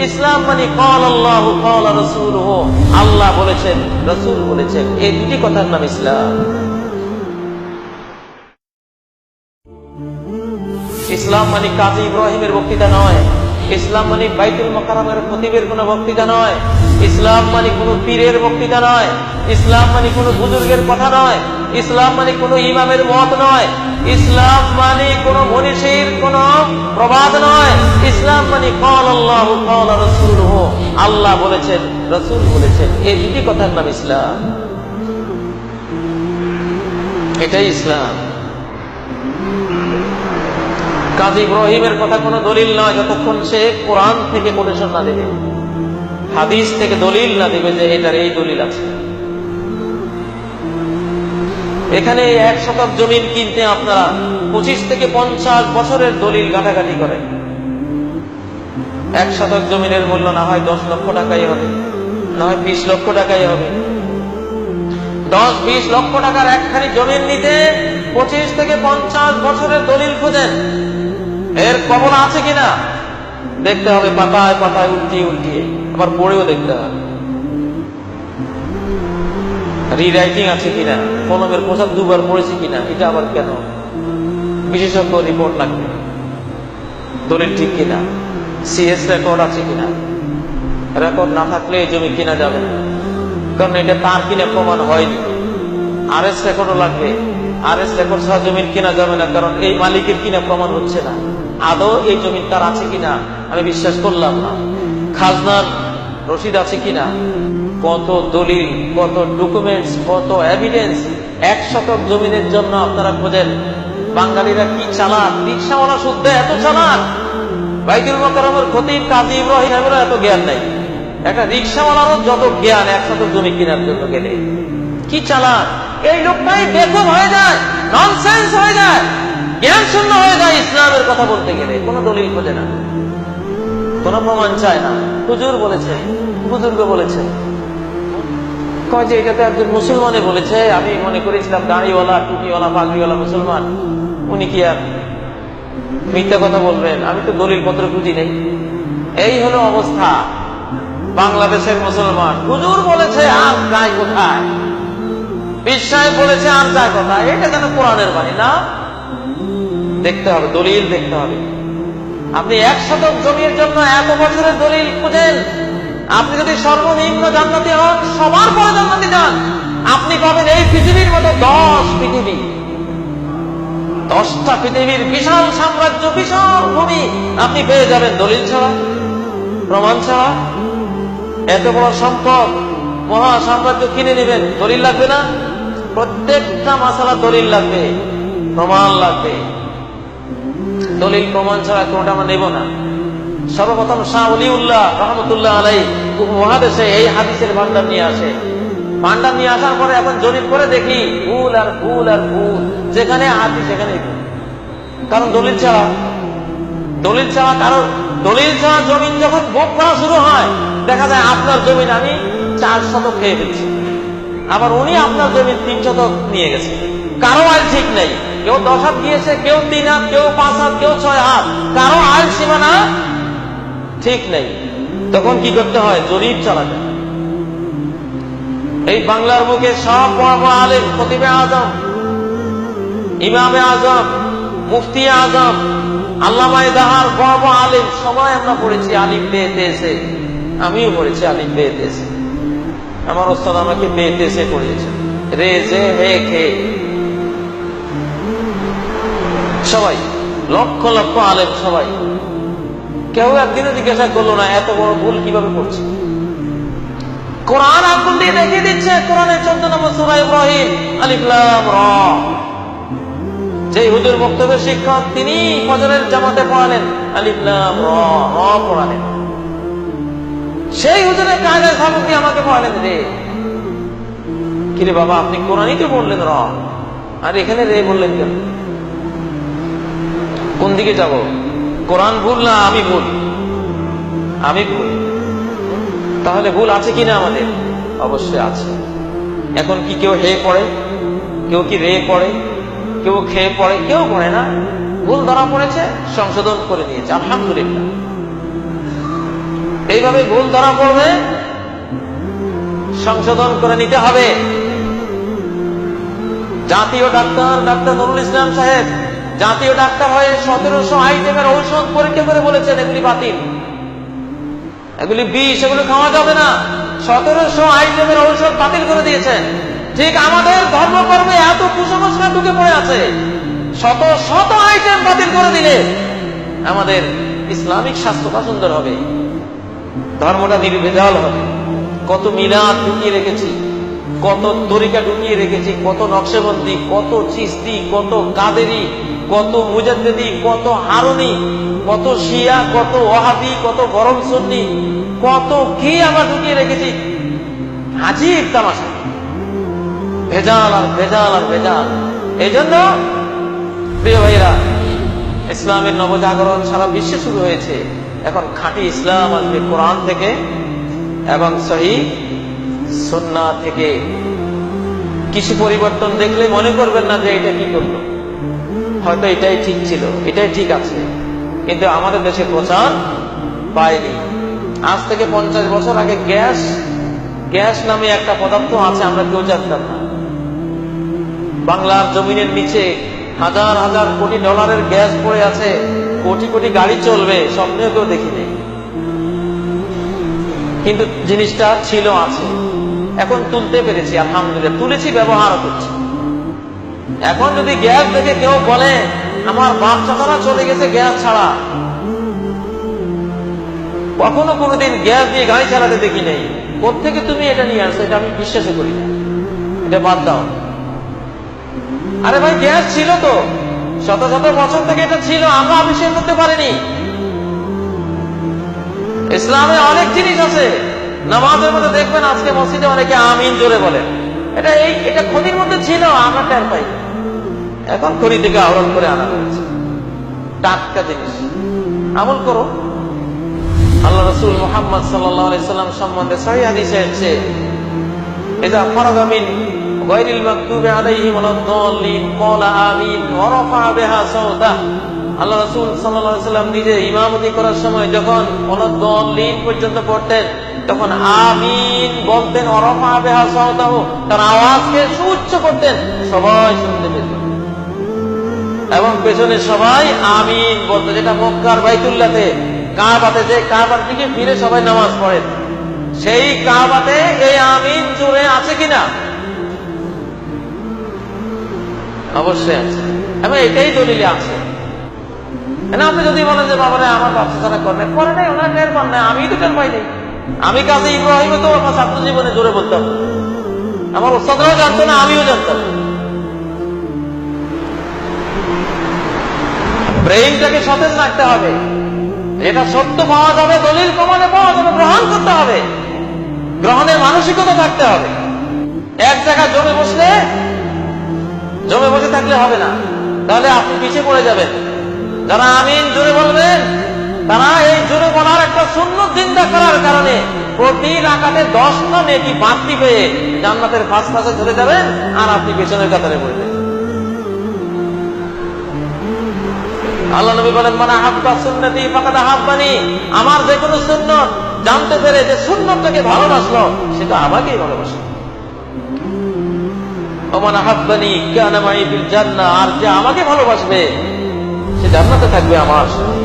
ইসলাম মানে ক্বাল আল্লাহু ক্বাল রাসূলুহু, আল্লাহ বলেছেন, রাসূল বলেছেন, এই দুটি কথার নাম ইসলাম। ইসলাম মানে কাজী ইব্রাহিমের বক্তৃতা নয়, ইসলাম মানে বাইতুল মুকাররমের খতিবের কোনো বক্তৃতা নয়, ইসলাম মানে কোনো পীরের বক্তৃতা নয়, ইসলাম মানে কোনো বুজুর্গের কথা নয়, ইসলাম মানে কোনো ইমামের মত নয়, ইসলাম মানে কোনো মনীষীর কোনো প্রবাদ নয়। ইসলাম মানে ক্বাল আল্লাহু ক্বাল রাসূলুহু, আল্লাহ বলেছেন, রাসূল বলেছেন, এই দুটি কথার নাম ইসলাম। এটাই ইসলাম। কাজী ইব্রাহিমের কথা কোনো দলিল নয় যতক্ষণ সে কোরআন থেকে কোটেশন না দেবে, হাদিস থেকে দলিল না দেবে যে এটার এই দলিল আছে। এখানে 1 শতক জমিন কিনতে আপনারা 25 থেকে 50 বছরের দলিল ঘাটাঘাটি করেন। 1 শতক জমিনের মূল্য না হয় 10 লক্ষ টাকাই হবে, না হয় 20 লক্ষ টাকাই হবে। 10-20 লক্ষ টাকার একখানি জমিন নিতে 25 থেকে 50 বছরের দলিল খোঁজেন। এর কবল আছে কিনা দেখতে হবে, পাতায় পাতায় উল্টিয়ে উল্টিয়ে, আবার পড়েও দেখতে হবে রিরাইটিং আছে কিনা, কলমের পোশাক 2 বার পড়েছে কিনা, এটা আবার কেন, বিশেষজ্ঞ রিপোর্ট লাগবে, দলিল ঠিক কিনা, সিএস রেকর্ড আছে কিনা। রেকর্ড না থাকলে এই জমি কিনা যাবে না, কারণ এটা তার কিনে প্রমাণ হয়নি। আরএস রেকর্ডও লাগবে, আরএস রেকর্ড ছাড়া জমিন কিনা যাবে না, কারণ এই মালিকের কিনা প্রমাণ হচ্ছে না, আদৌ এই জমিন তার আছে কিনা আমি বিশ্বাস করলাম না। খাজনার রসিদ আছে কিনা, কত দলিল, কত ডকুমেন্টস, কত এভিডেন্স 1 শতক জমিনের জন্য আপনারা খোঁজেন। বাঙালিরা কি চালাক, রিকশাওয়ালা শুদ্ধ এত চালাক, বাইতুল মুকাররমের খতিব কাজী ইব্রাহিমেরও এত জ্ঞান নাই। একটা রিকশাওয়ালারও যত জ্ঞান 1 শতক জমি কেনার জন্য গেলে, কি চালাক এই লোকটাই, বেকুব হয়ে যায়, ননসেন্স হয়ে যায়, জ্ঞান শূন্য হয়ে যায়। ইসলামের কথা বলতে গেলে কোনো দলিল খোঁজে না, কোনো প্রমাণ চায় না। হুজুর বলেছে, বুজুর্গ বলেছে, কয় যে এটা তো একজন মুসলমানে বলেছে, আমি মনে করেছিলাম দাড়িওয়ালা টুপিওয়ালা পাগড়িওয়ালা মুসলমান, উনি কি আর মিথ্যা কথা বলবেন, আমি তো দলিল পত্র খুঁজি নেই। এই হলো অবস্থা বাংলাদেশের মুসলমান। হুজুর বলেছে আর যায় কোথায়, বিশ্বাস বলেছে আর যায় কোথায়, এটা যেন কোরআনের বাণী না। দেখতে হবে, দলিল দেখতে হবে। আপনি 1 শতক জমির জন্য 1 বছরের দলিল খুঁজেন। আপনি যদি সর্বনিম্ন জান্নাতি হন, সবার পরে জান্নাতি যান, আপনি পাবেন এই পৃথিবীর মতো 10 পৃথিবী, 10টা পৃথিবীর বিশাল সাম্রাজ্য, বিশাল ভূমি আপনি পেয়ে যাবেন দলিল ছাড়া, প্রমাণ ছাড়া। এত বড় সম্পদ, মহা সাম্রাজ্য কিনে নেবেন, দলিল লাগবে না? প্রত্যেকটা মাসালা দলিল লাগবে, প্রমাণ লাগবে। দলিল প্রমাণ ছাড়া কোনটা আমরা নেব না। সর্বপ্রথম শাহ ওলিউল্লাহ রহমতুল্লাহ আলাইহি মহাদেশে এই হাদিসের ভান্ডার নিয়ে আসে। ভান্ডার নিয়ে আসার পরে এখন জরিপ করে দেখি ভুল আর ভুল আর ভুল, যেখানে হাদিস সেখানে ভুল। কারণ দলিল ছাড়া, দলিল ছাড়া কারণ দলিল ছাড়া জমিন যখন ভোগ করা শুরু হয়, দেখা যায় আপনার জমিন আমি 4 শতক খেয়ে ফেলছি, আবার উনি আপনার জমিন 3 শতক নিয়ে গেছে। কারো আইল ঠিক নেই, কেউ 10 হাত দিয়েছে, কেউ 3 হাত, কেউ 5 হাত, কেউ 6 হাত, কারো আইল সীমানা ঠিক নেই। তখন কি করতে হয়? জরিপ চালাতে। এই বাংলার বুকে সব বড় বড় আলেম, খতিবে আজম, ইমামে আজম, মুফতি আজম, আল্লামা দাহার, বড় বড় আলেম সবাই আমরা পড়েছি আলিফ বে তেসে। আমিও পড়েছি আলিফ বে তেসে, আমার ওস্তাদ আমাকে বে তেসে পড়িয়েছে, রে জে হে খে। সবাই লক্ষ লক্ষ আলেম, সবাই। কেউ একদিনও জিজ্ঞাসা করলো না এত বড় ভুল কিভাবে করছে। কোরআন আঙ্গুল দিয়ে দেখিয়ে দিচ্ছে। কোরআনের 14 নম্বর সূরা ইব্রাহিম, আলিফ লাম র। যে হুজুর বক্তব্যের শিক্ষক, তিনি ফজরের জামাতে পড়ালেন আলিফ লাম র, র পড়ালেন। সেই হুজুরের কায়দায় সাবক দিয়ে আমাকে পড়ালেন রে। কিরে বাবা, আপনি কোরআনই তো বললেন র, আর এখানে রে বললেন কেন? কোন দিকে যাব? কোরআন ভুল না আমি ভুল? আমি ভুল। তাহলে ভুল আছে কিনা আমাদের? অবশ্যই আছে। এখন কি কেউ হে পড়ে, কেউ কি রে পড়ে, কেউ খেয়ে পড়ে, কেউ পড়ে না। ভুল ধরা পড়েছে, সংশোধন করে দিয়েছে, আলহামদুলিল্লাহ। যেইভাবে ভুল ধরা পড়বে সংশোধন করে নিতে হবে। জাতীয় ডাক্তার ডাক্তার নুরুল ইসলাম সাহেব জাতীয় ডাক্তার হয়ে 1700 আইটেমের ঔষধ পরীক্ষা করে বলেছেন এগুলি বাতিল, এগুলি বিষ, এগুলো খাওয়া যাবে না। 1700 আইটেমের ঔষধ বাতিল করে দিয়েছেন। ঠিক আমাদের ধর্মকর্মে এত কুসংস্কার ঢুকে পড়ে আছে, শত শত আইটেম বাতিল করে দিলে আমাদের ইসলামিক স্বাস্থ্যটা সুন্দর হবে, ধর্মটা নির্ভেজাল হবে। কত মিলাদ ঢুকিয়ে রেখেছি, কত তরিকা ঢুকিয়ে রেখেছি, কত নকশবন্দি, কত চিশতি, কত কাদেরি, কত মুজাদ্দিদি, কত হারুনি, কত শিয়া, কত ওয়াহাবি, কত গরম সুন্নি, কত কি আমরা ঢুকিয়ে রেখেছি। আজীব তামাশা, ভেজাল আর ভেজাল আর ভেজাল। এই জন্য প্রিয় ভাইরা, ইসলামের নবজাগরণ সারা বিশ্বে শুরু হয়েছে। এখন খাঁটি ইসলাম আসবে কোরআন থেকে এবং সহিহ সুন্নাহ থেকে। কিছু পরিবর্তন দেখলে মনে করবেন না যে এটা কি করলো, হয়তো এটাই ঠিক ছিল, এটাই ঠিক আছে, কিন্তু আমাদের দেশে প্রচার পায়নি। আজ থেকে 50 বছর আগে গ্যাস নামে একটা পদার্থ আছে, আমরা কেউ জানতাম না। বাংলার জমিনের নিচে হাজার হাজার কোটি ডলারের গ্যাস পড়ে আছে, কোটি কোটি গাড়ি চলবে, স্বপ্নেও কেউ দেখিনি, কিন্তু জিনিসটা ছিল, আছে। এখন তুলতে পেরেছি, আলহামদুলিল্লাহ, তুলেছি, ব্যবহার করছি। এখন যদি গ্যাস দেখে কেউ বলে আমার বাপ চাচারা চলে গেছে গ্যাস ছাড়া, কখনো কোনোদিন গ্যাস দিয়ে গাড়ি চালাতে দেখি নেই, কোত্থেকে তুমি এটা নিয়ে আসছো, এটা আমি বিশ্বাসই করি না, এটা বাদ দাও। আরে ভাই, গ্যাস ছিল তো, শত শত বছর থেকে এটা ছিল, আমরা আবিষ্কার করতে পারিনি। ইসলামে অনেক জিনিস আছে, নামাজের মধ্যে দেখবেন আজকে মসজিদে অনেকে আমিন জোরে বলেন, এটা খনির মধ্যে ছিল, আমরা টের পাই। এখন খনি থেকে আহরণ করে আনা হয়েছে, টাটকা জিনিস, আমল করো। আল্লাহ রাসূল মুহাম্মদ সাল্লাল্লাহু আলাইহি সাল্লাম সম্বন্ধে সহিহ হাদিসে আছে, ইযা ফারাগা মিন গায়রিল মাকতুবি আলাইহিম ওয়ালাদ-দাল্লিন ক্বালা আমিন ওয়া রাফা বিহা সাওতা। আল্লাহ রাসূল সাল্লাল্লাহু আলাইহি সাল্লাম নিজে ইমামতি করার সময় যখন ওয়ালাদ-দাল্লিন পর্যন্ত পড়তেন, তখন আমিন বলতেন, ওয়া রাফা বিহা সাওতাহু, তার আওয়াজকে সুউচ্চ করতেন, সবাই শুনতে পেত, এবং পেছনে সবাই আমিন বলতো। যেটা মক্কার বাইতুল্লাহতে, কাবাতে, যে কাবার দিকে ফিরে সবাই নামাজ পড়েন, সেই কাবাতে এই আমিন জোরে আছে কিনা? অবশ্যই আছে, এবং এটাই দলিলে আছে। আপনি যদি বলেন যে বাবারে আমার বাচ্চা ছাড়া করে নাই, ওনার টের পান নাই, আমি তো টের পাই নাই। আমি কাজে ইব্রাহিমে তো আমার ছাত্র জীবনে জোরে বলতাম, আমার ওস্তাদরাও জানতো না, আমিও জানতাম। ব্রেইনটাকে সতেজ রাখতে হবে, এটা সত্য পাওয়া যাবে, দলিল প্রমাণে পাওয়া যাবে, গ্রহণ করতে হবে, গ্রহণের মানসিকতা থাকতে হবে। এক জায়গায় জমে বসে থাকলে হবে না, তাহলে আপনি পিছিয়ে পড়ে যাবেন। যারা আমিন জোরে বলবেন, তারা এই জোরে বলার একটা সুন্নত জিন্দা করার কারণে প্রতি রাকাতে 10টা নেকি বাড়তি পেয়ে জান্নাতের ফার্স্ট ক্লাসে চলে যাবেন, আর আপনি পেছনের কাতারে পড়বেন। আল্লাহ নবী বলেন, মান আহাব্বা সুন্নতি ফাকাদ আহাব্বানি, আমার যে কোনো সুন্নত জানতে পেরে যে সুন্নতটাকে ভালোবাসলো, সেটা আমাকেই ভালোবাসে। ওমান আহাব্বানি কানা মাই ফিল জান্নাহ, আর যে আমাকে ভালোবাসবে সে জান্নাতে থাকবে আমার সাথে।